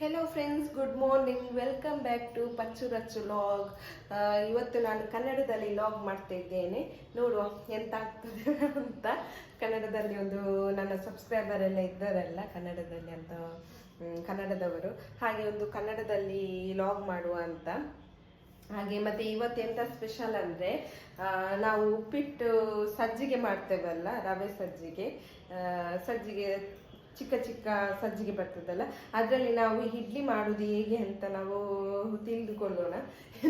Hello friends, good morning. Welcome back to Pachchu Rachchu log. ಇವತ್ತು ನಾನು ಕನ್ನಡದಲ್ಲಿ ಲಾಗ್ ಮಾಡ್ತಾ ಇದ್ದೇನೆ. ನೋಡುವ ಎಂತ ಆಗ್ತದೆ ಅಂತ. ಕನ್ನಡದಲ್ಲಿ ಒಂದು ನನ್ನ ಸಬ್ಸ್ಕ್ರೈಬರ್ ಎಲ್ಲ ಇದ್ದಾರಲ್ಲ ಕನ್ನಡದಲ್ಲಿ ಅಂತ, ಕನ್ನಡದವರು, ಹಾಗೆ ಒಂದು ಕನ್ನಡದಲ್ಲಿ ಲಾಗ್ ಮಾಡುವ ಅಂತ. ಹಾಗೆ ಮತ್ತೆ ಇವತ್ತು ಎಂತ ಸ್ಪೆಷಲ್ ಅಂದರೆ, ನಾವು ಉಪ್ಪಿಟ್ಟು ಸಜ್ಜಿಗೆ ಮಾಡ್ತೇವಲ್ಲ, ರವೆ ಸಜ್ಜಿಗೆ. ಸಜ್ಜಿಗೆ ಚಿಕ್ಕ ಚಿಕ್ಕ ಸಜ್ಜಿಗೆ ಬರ್ತದಲ್ಲ, ಅದರಲ್ಲಿ ನಾವು ಇಡ್ಲಿ ಮಾಡೋದು ಹೇಗೆ ಅಂತ ನಾವು ತಿಳಿದುಕೊಳ್ಳೋಣ.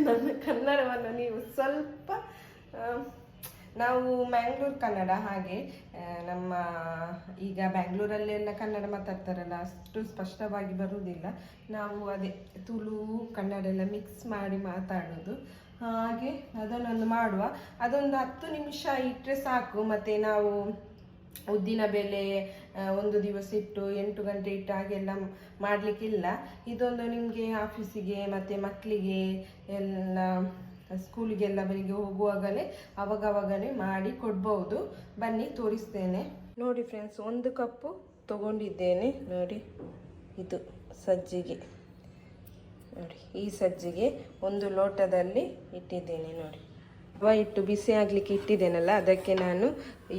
ನನ್ನ ಕನ್ನಡವನ್ನು ನೀವು ಸ್ವಲ್ಪ, ನಾವು ಮ್ಯಾಂಗ್ಳೂರ್ ಕನ್ನಡ, ಹಾಗೆ ನಮ್ಮ ಈಗ ಬ್ಯಾಂಗ್ಳೂರಲ್ಲೆಲ್ಲ ಕನ್ನಡ ಮಾತಾಡ್ತಾರಲ್ಲ, ಅಷ್ಟು ಸ್ಪಷ್ಟವಾಗಿ ಬರುವುದಿಲ್ಲ. ನಾವು ಅದೇ ತುಳು ಕನ್ನಡ ಎಲ್ಲ ಮಿಕ್ಸ್ ಮಾಡಿ ಮಾತಾಡೋದು. ಹಾಗೆ ಅದನ್ನೊಂದು ಮಾಡುವ. ಅದೊಂದು 10 ನಿಮಿಷ ಇಟ್ಟರೆ ಸಾಕು. ಮತ್ತು ನಾವು ಉದ್ದಿನ ಬೇಳೆ ಒಂದು ದಿವಸ ಇಟ್ಟು 8 ಗಂಟೆ ಇಟ್ಟು ಹಾಗೆಲ್ಲ ಮಾಡಲಿಕ್ಕಿಲ್ಲ. ಇದೊಂದು ನಿಮಗೆ ಆಫೀಸಿಗೆ ಮತ್ತು ಮಕ್ಕಳಿಗೆ ಎಲ್ಲ ಸ್ಕೂಲಿಗೆಲ್ಲ ಬೆಳಿಗ್ಗೆ ಹೋಗುವಾಗಲೇ ಅವಾಗವಾಗಲೇ ಮಾಡಿ ಕೊಡ್ಬೋದು. ಬನ್ನಿ ತೋರಿಸ್ತೇನೆ. ನೋಡಿ ಫ್ರೆಂಡ್ಸ್, 1 ಕಪ್ಪು ತಗೊಂಡಿದ್ದೇನೆ. ನೋಡಿ, ಇದು ಸಜ್ಜಿಗೆ. ನೋಡಿ, ಈ ಸಜ್ಜಿಗೆ 1 ಲೋಟದಲ್ಲಿ ಇಟ್ಟಿದ್ದೇನೆ. ನೋಡಿ, ರವೆ ಇಟ್ಟು ಬಿಸಿ ಆಗಲಿಕ್ಕೆ ಇಟ್ಟಿದ್ದೇನಲ್ಲ, ಅದಕ್ಕೆ ನಾನು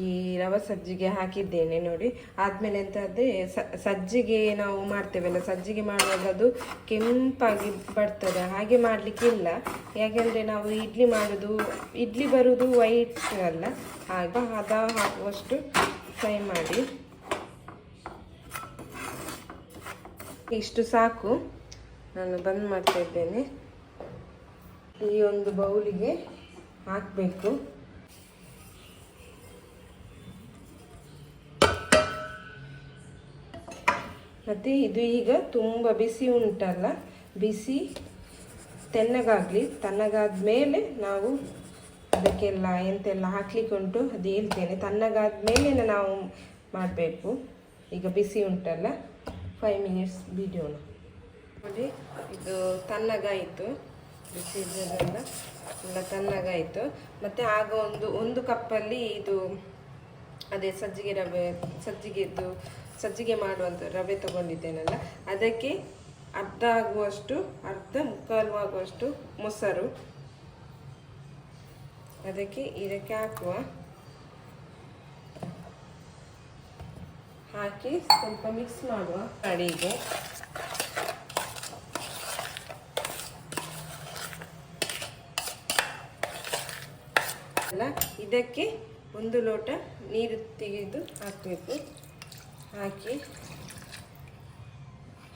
ಈ ರವೆ ಸಜ್ಜಿಗೆ ಹಾಕಿದ್ದೇನೆ. ನೋಡಿ, ಆದಮೇಲೆ ಎಂತಾದರೆ ಸಜ್ಜಿಗೆ ನಾವು ಮಾಡ್ತೇವಲ್ಲ, ಸಜ್ಜಿಗೆ ಮಾಡುವಾಗ ಅದು ಕೆಂಪಾಗಿ ಬರ್ತದೆ. ಹಾಗೆ ಮಾಡಲಿಕ್ಕಿಲ್ಲ, ಯಾಕೆಂದರೆ ನಾವು ಇಡ್ಲಿ ಮಾಡೋದು, ಇಡ್ಲಿ ಬರೋದು ವೈಟ್ ಅಲ್ಲ, ಆಗ ಹದ ಹಾಕುವಷ್ಟು ಫ್ರೈ ಮಾಡಿ. ಇಷ್ಟು ಸಾಕು. ನಾನು ಬಂದ್ ಮಾಡ್ತಾ ಇದ್ದೇನೆ. ಈ ಒಂದು ಬೌಲಿಗೆ ಹಾಕಬೇಕು. ಮತ್ತು ಇದು ಈಗ ತುಂಬ ಬಿಸಿ ಉಂಟಲ್ಲ, ಬಿಸಿ ತಣ್ಣಗಾದ ಮೇಲೆ ನಾವು ಅದಕ್ಕೆಲ್ಲ ಎಂತೆಲ್ಲ ಹಾಕ್ಲಿಕ್ಕೆ ಉಂಟು ಅದು ಹೇಳ್ತೇನೆ. ತಣ್ಣಗಾದ ಮೇಲೆ ನಾವು ಮಾಡಬೇಕು. ಈಗ ಬಿಸಿ ಉಂಟಲ್ಲ, 5 ಮಿನಿಟ್ಸ್ ಬಿಡೋಣ. ನೋಡಿ, ಇದು ತಣ್ಣಗಾಯಿತು, ಬಿಸಿ ಇದ್ದದೆಲ್ಲ ಎಲ್ಲ ತಣ್ಣಗಾಯಿತು. ಮತ್ತು ಆಗ ಒಂದು ಕಪ್ಪಲ್ಲಿ ಇದು ಅದೇ ಸಜ್ಜಿಗೆ ಮಾಡುವಂಥ ರವೆ ತಗೊಂಡಿದ್ದೇನಲ್ಲ, ಅದಕ್ಕೆ ಅರ್ಧ ಮುಕ್ಕಾಲು ಆಗುವಷ್ಟು ಮೊಸರು ಇದಕ್ಕೆ ಹಾಕಿ ಸ್ವಲ್ಪ ಮಿಕ್ಸ್ ಮಾಡುವ. ಅಡಿಗೆ ಇದಕ್ಕೆ 1 ಲೋಟ ನೀರು ತೆಗೆದು ಹಾಕಬೇಕು.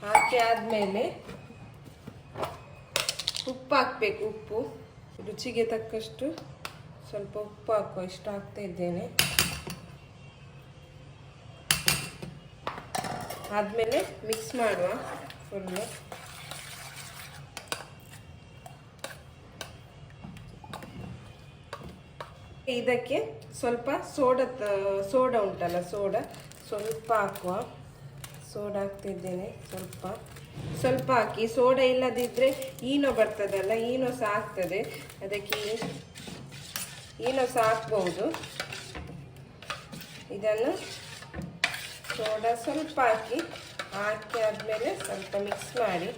ಹಾಕಿ ಆದಮೇಲೆ ಉಪ್ಪು ಹಾಕಬೇಕು. ಉಪ್ಪು ರುಚಿಗೆ ತಕ್ಕಷ್ಟು ಸ್ವಲ್ಪ ಉಪ್ಪು ಹಾಕುವ. ಇಷ್ಟು ಹಾಕ್ತಾ ಇದ್ದೇನೆ. ಆದಮೇಲೆ ಮಿಕ್ಸ್ ಮಾಡುವ ಫುಲ್ಲು. ಇದಕ್ಕೆ ಸ್ವಲ್ಪ ಸೋಡಾ ಉಂಟಲ್ಲ, ಸ್ವಲ್ಪ ಹಾಕುವ. ಸೋಡಾ ಹಾಕ್ತಿದ್ದೇನೆ. ಸ್ವಲ್ಪ ಹಾಕಿ. ಸೋಡಾ ಇಲ್ಲದಿದ್ದರೆ ಈನೋ ಬರ್ತದಲ್ಲ, ಈನೋ ಸಹ ಆಗ್ತದೆ. ಅದಕ್ಕೆ ಈನೋ ಸಹ ಹಾಕ್ಬಹುದು. ಇದನ್ನು ಸೋಡಾ ಸ್ವಲ್ಪ ಹಾಕಿ ಆದಮೇಲೆ ಸ್ವಲ್ಪ ಮಿಕ್ಸ್ ಮಾಡಿ.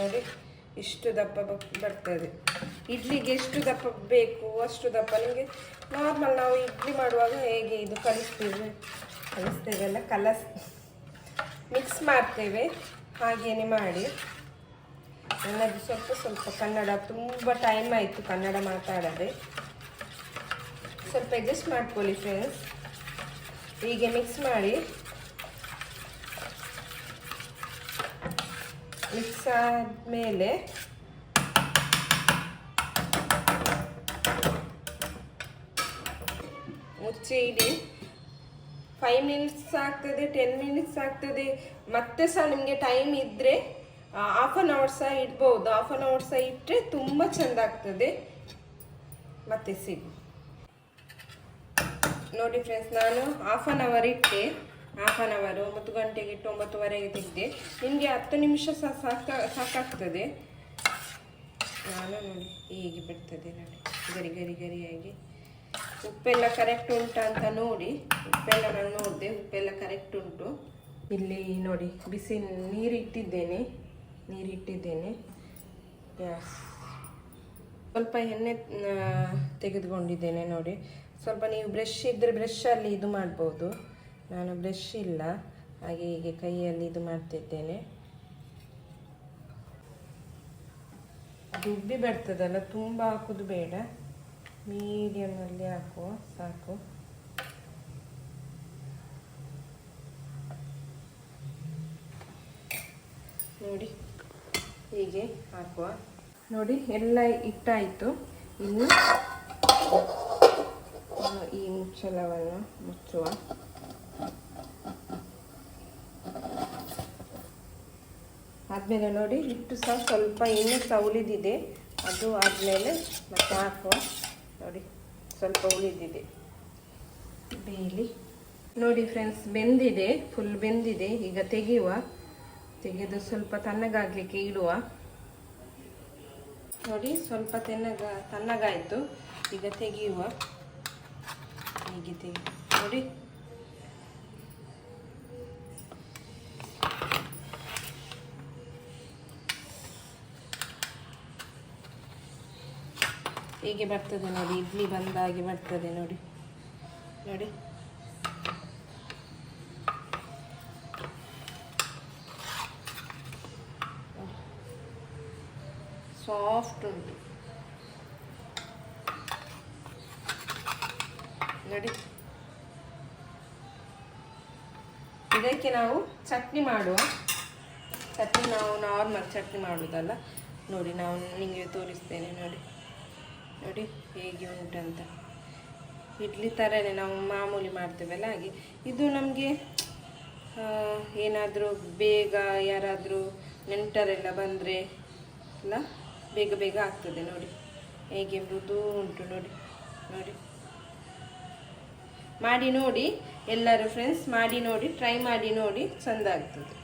ನೋಡಿ, ಇಷ್ಟು ದಪ್ಪ ಬರ್ತದೆ. ಇಡ್ಲಿಗೆ ಎಷ್ಟು ದಪ್ಪ ಬೇಕು ಅಷ್ಟು ದಪ್ಪ. ನಿಮಗೆ ನಾರ್ಮಲ್ ನಾವು ಇಡ್ಲಿ ಮಾಡುವಾಗ ಹೇಗೆ ಇದು ಕಲಿಸ್ತೇವೆಲ್ಲ, ಮಿಕ್ಸ್ ಮಾಡ್ತೇವೆ, ಹಾಗೇನೆ ಮಾಡಿ. ನನ್ನದು ಸ್ವಲ್ಪ ಕನ್ನಡ, ತುಂಬ ಟೈಮ್ ಆಯಿತು ಕನ್ನಡ ಮಾತಾಡದೆ. ಸ್ವಲ್ಪ ಅಡ್ಜಸ್ಟ್ ಮಾಡ್ಕೊಳ್ಳಿ ಫ್ರೆಂಡ್ಸ್. ಹೀಗೆ ಮಿಕ್ಸ್ ಮಾಡಿ. ಮಿಕ್ಸ್ ಆದಮೇಲೆ ಮುಚ್ಚಿ ಇಡಿ. 5 ಮಿನಿಟ್ಸ್ ಆಗ್ತದೆ, 10 ಮಿನಿಟ್ಸ್ ಆಗ್ತದೆ. ಮತ್ತೆ ಸಹ ನಿಮಗೆ ಟೈಮ್ ಇದ್ದರೆ ಹಾಫ್ ಆನ್ ಅವರ್ ಸಹ ಇಡ್ಬೋದು. ಹಾಫ್ ಆನ್ ಅವರ್ ಸಹ ಇಟ್ಟರೆ ತುಂಬ ಚೆಂದ ಆಗ್ತದೆ. ಮತ್ತೆ ಸಿಗು. ನೋಡಿ ಫ್ರೆಂಡ್ಸ್, ನಾನು ಹಾಫ್ ಆನ್ ಅವರ್ ಇಟ್ಟೆ. 9 ಗಂಟೆಗೆ ಇಟ್ಟು 9:30ಗೆ ತೆಗೆದೆ. ನಿಮಗೆ 10 ನಿಮಿಷ ಸಹ ಸಾಕಾಗ್ತದೆ. ನಾನು ನೋಡಿ ಹೀಗೆ ಬಿಡ್ತದೆ. ನೋಡಿ, ಗರಿಯಾಗಿ ಉಪ್ಪೆಲ್ಲ ಕರೆಕ್ಟ್ ಉಂಟಾ ಅಂತ ನೋಡಿ. ಉಪ್ಪೆಲ್ಲ ನಾನು ನೋಡಿದೆ, ಉಪ್ಪೆಲ್ಲ ಕರೆಕ್ಟ್ ಉಂಟು. ಇಲ್ಲಿ ನೋಡಿ ಬಿಸಿ ನೀರಿಟ್ಟಿದ್ದೇನೆ. ಗ್ಯಾಸ್ ಸ್ವಲ್ಪ ಎಣ್ಣೆ ತೆಗೆದುಕೊಂಡಿದ್ದೇನೆ ನೋಡಿ. ಸ್ವಲ್ಪ ನೀವು ಬ್ರಷ್ ಇದ್ದರೆ ಬ್ರಷಲ್ಲಿ ಇದು ಮಾಡ್ಬೋದು. ನಾನು ಬ್ರಷ್ ಇಲ್ಲ, ಹಾಗೆ ಹೀಗೆ ಕೈಯಲ್ಲಿ ಇದು ಮಾಡ್ತಿದ್ದೇನೆ. ಅದು ಉಬ್ಬಿ ಬರ್ತದಲ್ಲ, ತುಂಬ ಹಾಕೋದು ಬೇಡ, ಮೀಡಿಯಮಲ್ಲಿ ಹಾಕುವ ಸಾಕು. ನೋಡಿ ಹೀಗೆ ಹಾಕುವ. ನೋಡಿ ಎಲ್ಲ ಇಟ್ಟಾಯಿತು. ಇನ್ನು ಈ ಮುಚ್ಚಳವನ್ನು ಮುಚ್ಚುವ. ಆದಮೇಲೆ ನೋಡಿ ಹಿಟ್ಟು ಸಹ ಸ್ವಲ್ಪ ಇನ್ನೂ ಸಹ ಉಳಿದಿದೆ. ಅದು ಆದಮೇಲೆ ಮತ್ತೆ ಹಾಕುವ. ನೋಡಿ ಸ್ವಲ್ಪ ಉಳಿದಿದೆ ಬೇಯಲಿ. ನೋಡಿ ಫ್ರೆಂಡ್ಸ್, ಬೆಂದಿದೆ, ಫುಲ್ ಬೆಂದಿದೆ. ಈಗ ತೆಗೆದು ಸ್ವಲ್ಪ ತಣ್ಣಗಾಗಲಿಕ್ಕೆ ಇಡುವ. ನೋಡಿ ಸ್ವಲ್ಪ ತಣ್ಣಗಾಯಿತು. ಈಗ ತೆಗೆಯುವ. ಹೀಗೆ ನೋಡಿ. ಹೀಗೆ ಬರ್ತದೆ ನೋಡಿ, ಇಡ್ಲಿ ಬಂದಾಗೆ ಬರ್ತದೆ ನೋಡಿ. ಸಾಫ್ಟ್ ಉಂಟು ನೋಡಿ. ಇದಕ್ಕೆ ನಾವು ಚಟ್ನಿ ಮಾಡುವ. ಚಟ್ನಿ ನಾವು ನಾರ್ಮಲ್ ಚಟ್ನಿ ಮಾಡುವುದಲ್ಲ. ನೋಡಿ ನಾವು ನಿಮಗೆ ತೋರಿಸ್ತೇನೆ. ನೋಡಿ ಹೇಗೆ ಉಂಟಂತ. ಇಡ್ಲಿ ಥರನೇ ನಾವು ಮಾಮೂಲಿ ಮಾಡ್ತೇವಲ್ಲ ಹಾಗೆ. ಇದು ನಮಗೆ ಏನಾದರೂ ಬೇಗ ಯಾರಾದರೂ ನೆಂಟರೆಲ್ಲ ಬಂದರೆ ಎಲ್ಲ ಬೇಗ ಆಗ್ತದೆ. ನೋಡಿ ಹೇಗೆ ಮೃದು ಉಂಟು. ನೋಡಿ ಮಾಡಿ ನೋಡಿ ಎಲ್ಲರೂ ಫ್ರೆಂಡ್ಸ್, ಮಾಡಿ ನೋಡಿ, ಟ್ರೈ ಮಾಡಿ ನೋಡಿ, ಚೆಂದ ಆಗ್ತದೆ.